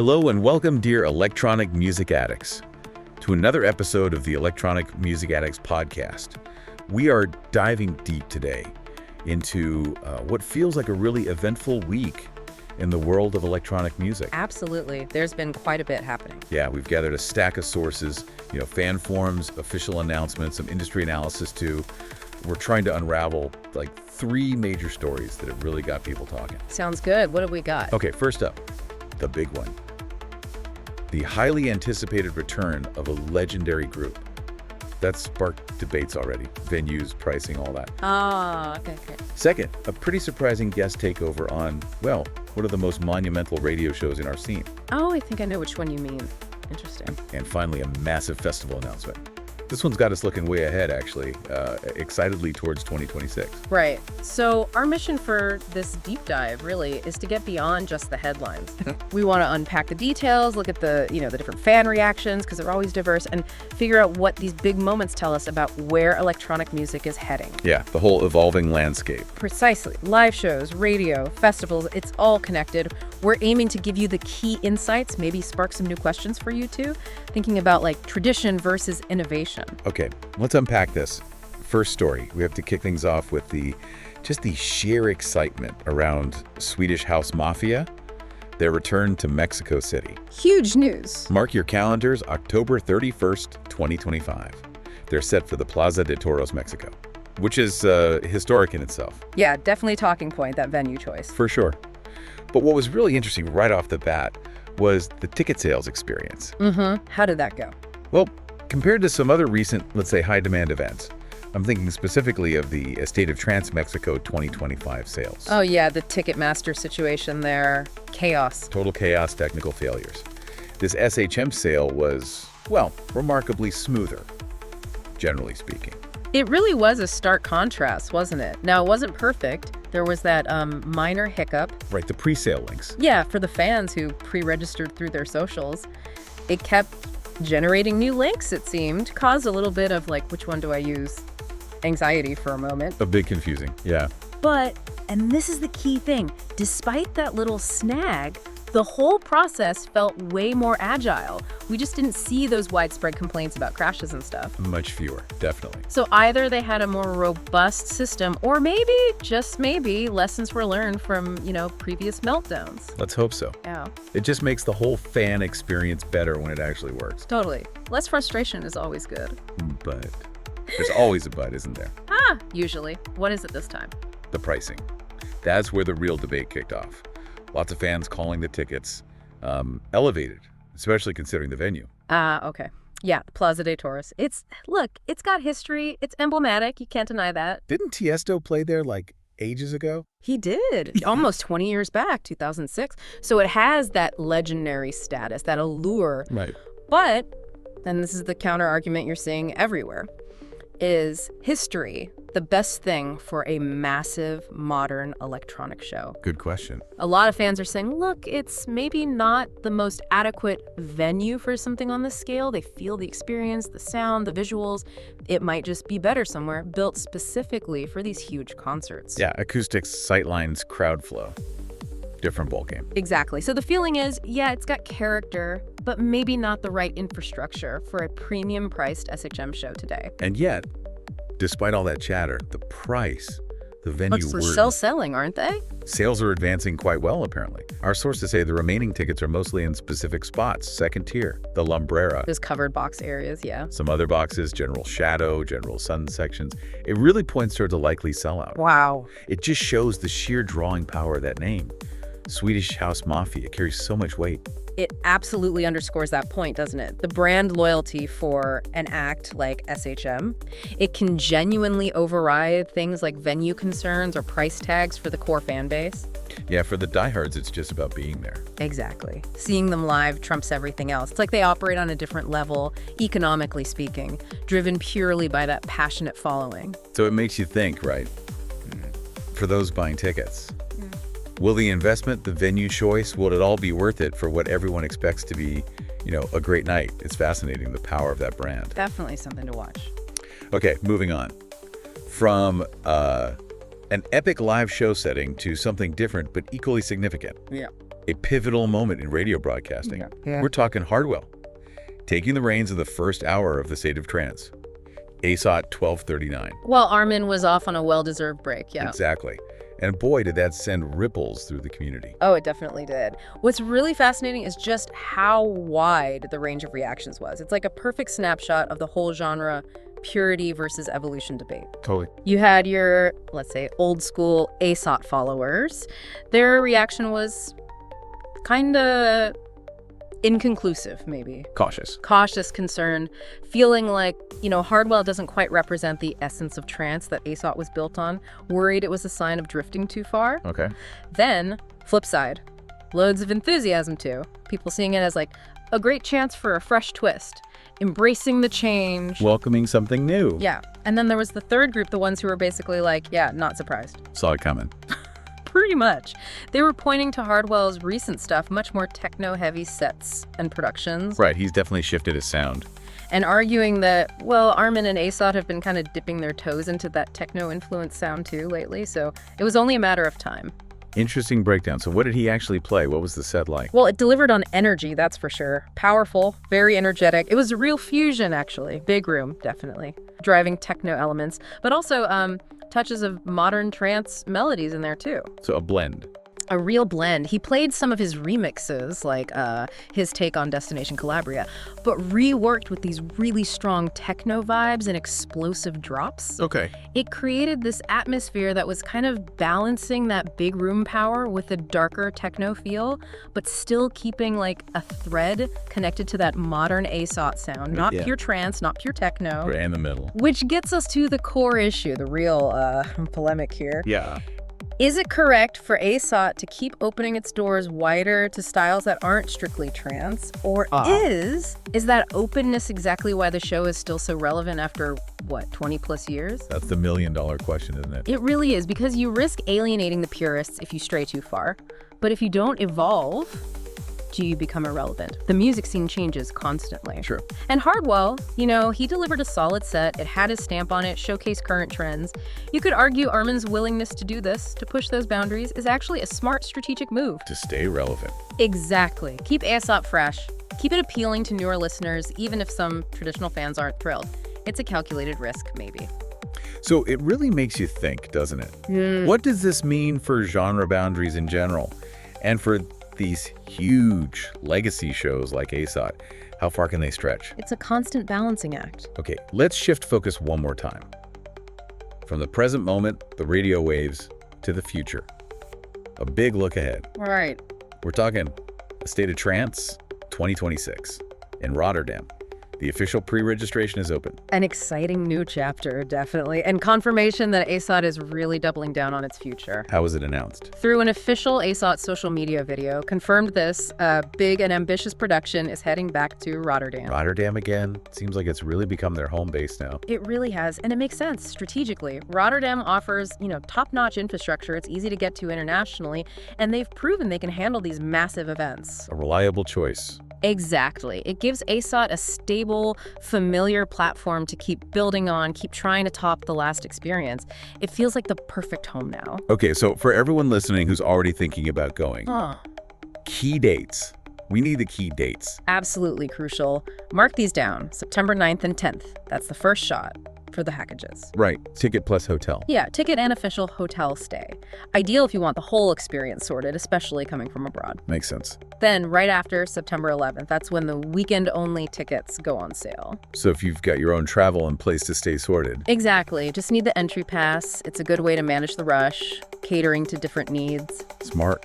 Hello and welcome, dear electronic music addicts, to another episode of the Electronic Music Addicts podcast. We are diving deep today into what feels like a really eventful week in the world of electronic music. Absolutely. There's been quite a bit happening. Yeah, we've gathered a stack of sources, fan forums, official announcements, some industry analysis too. We're trying to unravel like three major stories that have really got people talking. Sounds good. What have we got? Okay, first up, the big one. The highly anticipated return of a legendary group. That's sparked debates already. Venues, pricing, all that. Okay. Second, a pretty surprising guest takeover on, well, one of the most monumental radio shows in our scene. Oh, I think I know which one you mean. Interesting. And finally, a massive festival announcement. This one's got us looking way ahead, actually, excitedly towards 2026. Right. So our mission for this deep dive really is to get beyond just the headlines. We want to unpack the details, look at the different fan reactions, because they're always diverse, and figure out what these big moments tell us about where electronic music is heading. Yeah, the whole evolving landscape. Precisely. Live shows, radio, festivals, it's all connected. We're aiming to give you the key insights, maybe spark some new questions for you too, thinking about like tradition versus innovation. Okay, let's unpack this. First story, we have to kick things off with the sheer excitement around Swedish House Mafia, their return to Mexico City. Huge news. Mark your calendars, October 31st, 2025. They're set for the Plaza de Toros, Mexico, which is historic in itself. Yeah, definitely talking point, that venue choice. For sure. But what was really interesting right off the bat was the ticket sales experience. How did that go? Well, compared to some other recent, let's say, high-demand events, I'm thinking specifically of the State of Trance Mexico 2025 sales. Oh yeah, the Ticketmaster situation there. Chaos. Total chaos, technical failures. This SHM sale was, well, remarkably smoother, generally speaking. It really was a stark contrast, wasn't it? Now, it wasn't perfect. There was that minor hiccup. Right, the pre-sale links. Yeah, for the fans who pre-registered through their socials. It kept generating new links, it seemed. Caused a little bit of like, which one do I use? Anxiety for a moment. A bit confusing, yeah. But, and this is the key thing, despite that little snag, the whole process felt way more agile. We just didn't see those widespread complaints about crashes and stuff. Much fewer, definitely. So either they had a more robust system, or maybe, just maybe, lessons were learned from, previous meltdowns. Let's hope so. Yeah. It just makes the whole fan experience better when it actually works. Totally. Less frustration is always good. But there's always a but, isn't there? Usually. What is it this time? The pricing. That's where the real debate kicked off. Lots of fans calling the tickets elevated, especially considering the venue. Okay. Yeah, Plaza de Toros. It's got history. It's emblematic. You can't deny that. Didn't Tiesto play there like ages ago? He did. Almost 20 years back, 2006. So it has that legendary status, that allure. Right. But, and this is the counter argument you're seeing everywhere, is history the best thing for a massive modern electronic show? Good question. A lot of fans are saying, look, it's maybe not the most adequate venue for something on this scale. They feel the experience, the sound, the visuals. It might just be better somewhere, built specifically for these huge concerts. Yeah, acoustics, sightlines, crowd flow. Different ballgame. Exactly. So the feeling is, yeah, it's got character, but maybe not the right infrastructure for a premium-priced SHM show today. And yet, despite all that chatter, the price, the venue They're still selling, aren't they? Sales are advancing quite well, apparently. Our sources say the remaining tickets are mostly in specific spots, second tier, the Lumbrera. Those covered box areas, yeah. Some other boxes, general shadow, general sun sections. It really points towards a likely sellout. Wow. It just shows the sheer drawing power of that name. Swedish House Mafia carries so much weight. It absolutely underscores that point, doesn't it? The brand loyalty for an act like SHM. It can genuinely override things like venue concerns or price tags for the core fan base. Yeah, for the diehards, it's just about being there. Exactly. Seeing them live trumps everything else. It's like they operate on a different level, economically speaking, driven purely by that passionate following. So it makes you think, right? For those buying tickets. Will the investment, the venue choice, will it all be worth it for what everyone expects to be, a great night? It's fascinating, the power of that brand. Definitely something to watch. Okay, moving on. From an epic live show setting to something different but equally significant. Yeah. A pivotal moment in radio broadcasting. Yeah. We're talking Hardwell, taking the reins of the first hour of the State of Trance. ASOT 1239. Well, Armin was off on a well-deserved break, yeah. Exactly. And boy, did that send ripples through the community. Oh, it definitely did. What's really fascinating is just how wide the range of reactions was. It's like a perfect snapshot of the whole genre purity versus evolution debate. Totally. You had your, let's say, old school ASOT followers. Their reaction was kind of inconclusive, maybe. Cautious, concerned, feeling like, Hardwell doesn't quite represent the essence of trance that ASOT was built on, worried it was a sign of drifting too far. Okay. Then, flip side, loads of enthusiasm too. People seeing it as like a great chance for a fresh twist, embracing the change. Welcoming something new. Yeah. And then there was the third group, the ones who were basically like, yeah, not surprised. Saw it coming. Pretty much. They were pointing to Hardwell's recent stuff, much more techno-heavy sets and productions. Right, he's definitely shifted his sound. And arguing that, well, Armin and ASOT have been kind of dipping their toes into that techno-influenced sound too lately, so it was only a matter of time. Interesting breakdown. So what did he actually play? What was the set like? Well, it delivered on energy, that's for sure. Powerful, very energetic. It was a real fusion, actually. Big room, definitely. Driving techno elements, but also touches of modern trance melodies in there too. So a blend. A real blend. He played some of his remixes, like his take on Destination Calabria, but reworked with these really strong techno vibes and explosive drops. Okay. It created this atmosphere that was kind of balancing that big room power with a darker techno feel, but still keeping like a thread connected to that modern ASOT sound. Not pure trance, not pure techno. Right in the middle. Which gets us to the core issue, the real polemic here. Yeah. Is it correct for ASOT to keep opening its doors wider to styles that aren't strictly trance? Or is that openness exactly why the show is still so relevant after, 20 plus years? That's the million-dollar question, isn't it? It really is, because you risk alienating the purists if you stray too far. But if you don't evolve, do you become irrelevant? The music scene changes constantly. True. And Hardwell, he delivered a solid set. It had his stamp on it, showcased current trends. You could argue Armin's willingness to do this, to push those boundaries, is actually a smart strategic move. To stay relevant. Exactly. Keep ASOT fresh. Keep it appealing to newer listeners, even if some traditional fans aren't thrilled. It's a calculated risk, maybe. So it really makes you think, doesn't it? What does this mean for genre boundaries in general? And for these huge legacy shows like ASOT, how far can they stretch? It's a constant balancing act. Okay, let's shift focus one more time. From the present moment, the radio waves, to the future. A big look ahead. Right. We're talking a State of Trance 2026 in Rotterdam. The official pre-registration is open. An exciting new chapter, definitely. And confirmation that ASOT is really doubling down on its future. How was it announced? Through an official ASOT social media video, confirmed this big and ambitious production is heading back to Rotterdam. Rotterdam again? Seems like it's really become their home base now. It really has, and it makes sense strategically. Rotterdam offers, top-notch infrastructure. It's easy to get to internationally, and they've proven they can handle these massive events. A reliable choice. Exactly. It gives ASOT a stable, familiar platform to keep building on, keep trying to top the last experience. It feels like the perfect home now. Okay, so for everyone listening who's already thinking about going, key dates. We need the key dates. Absolutely crucial. Mark these down. September 9th and 10th. That's the first shot for the packages. Right. Ticket plus hotel. Yeah, ticket and official hotel stay. Ideal if you want the whole experience sorted, especially coming from abroad. Makes sense. Then, right after September 11th, that's when the weekend-only tickets go on sale. So if you've got your own travel and place to stay sorted. Exactly. Just need the entry pass. It's a good way to manage the rush, catering to different needs. Smart.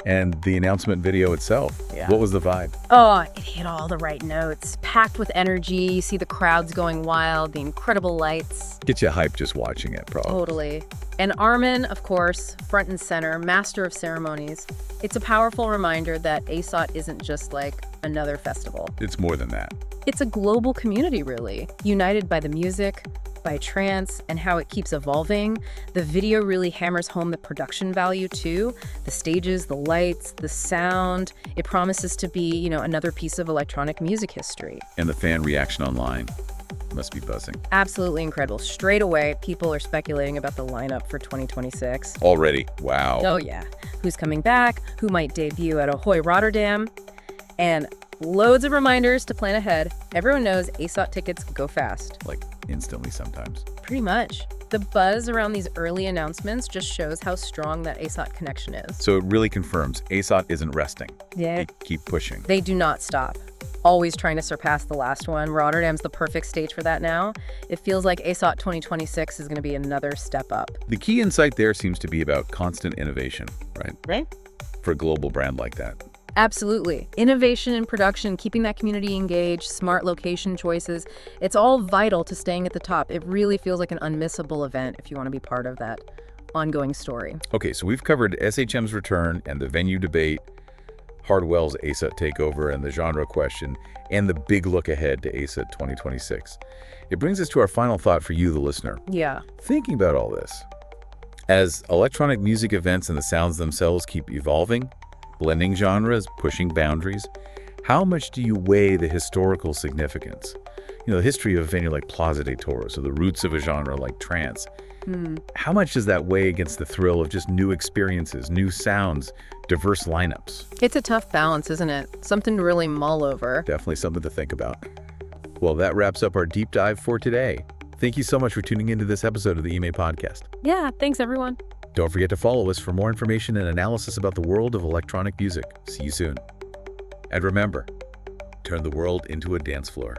And the announcement video itself. Yeah. What was the vibe? Oh, it hit all the right notes. Packed with energy. You see the crowds going wild, the incredible lights. Get you hyped just watching it, probably. Totally. And Armin, of course, front and center, master of ceremonies. It's a powerful reminder that ASOT isn't just like another festival. It's more than that. It's a global community, really, united by the music, by trance, and how it keeps evolving. The video really hammers home the production value, too. The stages, the lights, the sound. It promises to be, another piece of electronic music history. And the fan reaction online. must be buzzing. Absolutely incredible. Straight away, people are speculating about the lineup for 2026. Already? Wow. Oh, yeah. Who's coming back? Who might debut at ASOT Rotterdam? And loads of reminders to plan ahead. Everyone knows ASOT tickets go fast. Like instantly sometimes. Pretty much. The buzz around these early announcements just shows how strong that ASOT connection is. So it really confirms ASOT isn't resting. Yeah. They keep pushing. They do not stop. Always trying to surpass the last one. Rotterdam's the perfect stage for that now. It feels like ASOT 2026 is going to be another step up. The key insight there seems to be about constant innovation, right? Right? For a global brand like that. Absolutely. Innovation in production, keeping that community engaged, smart location choices. It's all vital to staying at the top. It really feels like an unmissable event if you want to be part of that ongoing story. Okay, so we've covered SHM's return and the venue debate, Hardwell's ASOT takeover and the genre question, and the big look ahead to ASOT 2026. It brings us to our final thought for you, the listener. Yeah. Thinking about all this, as electronic music events and the sounds themselves keep evolving, blending genres, pushing boundaries, how much do you weigh the historical significance? You know, the history of a venue like Plaza de Toros or the roots of a genre like trance. How much does that weigh against the thrill of just new experiences, new sounds, diverse lineups? It's a tough balance, isn't it? Something to really mull over. Definitely something to think about. Well, that wraps up our deep dive for today. Thank you so much for tuning into this episode of the EMA podcast. Yeah, thanks everyone. Don't forget to follow us for more information and analysis about the world of electronic music. See you soon. And remember, turn the world into a dance floor.